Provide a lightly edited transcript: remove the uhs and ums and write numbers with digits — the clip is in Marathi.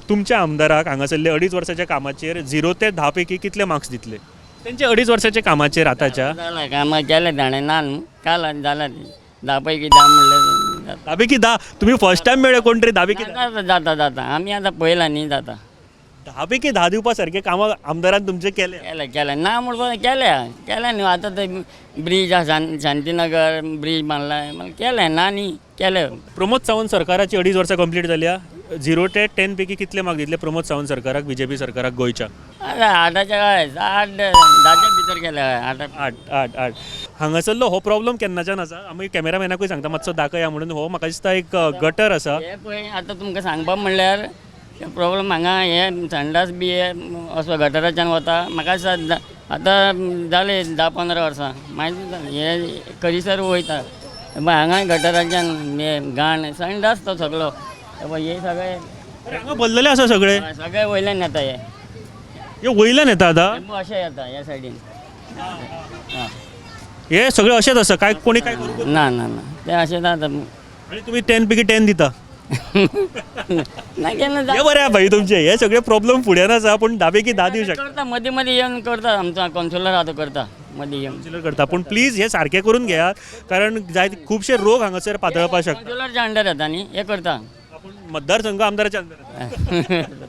तुमच्या आमदाराक हांगासरले 2.5 वर्साच्या कामाचेर 0 ते 10 पैकी कितले मार्क्स दितले त्यांचे 2.5 वर्साच्या कामाचेर आताच्या जालें कामां केलें ताणें ना न्हू काल जालें 10 पैकी 10 म्हणलें 10 पैकी 10 तुम्ही फर्स्ट टाइम मेळ्ळे कोण तरी 10 पैकी 10 जाता आमी आतां पळयलां न्ही जाता 10 पैकी 10 दिवपा सारखे कामां आमदारान तुमचे केले केलें ना म्हणून केलें न्हू आतां ते ब्रीज आसा शांतीनगर ब्रीज बांदला केलें ना न्ही केलें प्रमोद सावंत सरकाराची 2.5 वर्सां कंप्लीट जाल्या 0 ते 10 पैकी कितले मार्क्स दितले प्रमोद सावंत सरकाराक बीजेपी सरकाराक गोंयच्या आठाच्या काय 10च्या भितर केले 8 हांगासरलो हो प्रॉब्लेम केन्नाच्यान आसा आमी कॅमेरामॅनाकूय सांगता मातसो दाखया म्हणून हो म्हाका दिसता एक गटर आसा हे पळय आतां तुमकां सांगपाक म्हणल्यार प्रॉब्लेम हांगा हे संडास बी हे असो गटराच्यान वता म्हाका दिसता आतां जाले 10-15 वर्सां मागीर जालें हे खरीसर वयता हांगा गटराच्यान हे घाण संडास तो सगळो हे सगळे हांगा भरलेले आसा सगळे सगळे वयल्यान येता हे वयल्यान येता आतां अशें येता ह्या सायडीन हे सगळे अशेंच आसा काय कोणी काय करू ना ते अशें जाता आनी तुमी 10 पैकी 10 दिता ना केन्ना हे बरें भाई तुमचे हे सगळे प्रॉब्लेम फुड्यान आसा पूण 10 पैकी 10 दिवं शकता करता मदीं मदीं येवन करता आमचो कावन्सिलर आतां करता मदीं येवन कावन्सिलर करता पूण प्लीज हे सारखे करून घेयात कारण जाय खुबशे रोग हांगासर पातळपाक शकता कावन्सिलरच्या अंडर येता न्ही हे करता आपण मतदारसंघ आमदाराच्या अंडर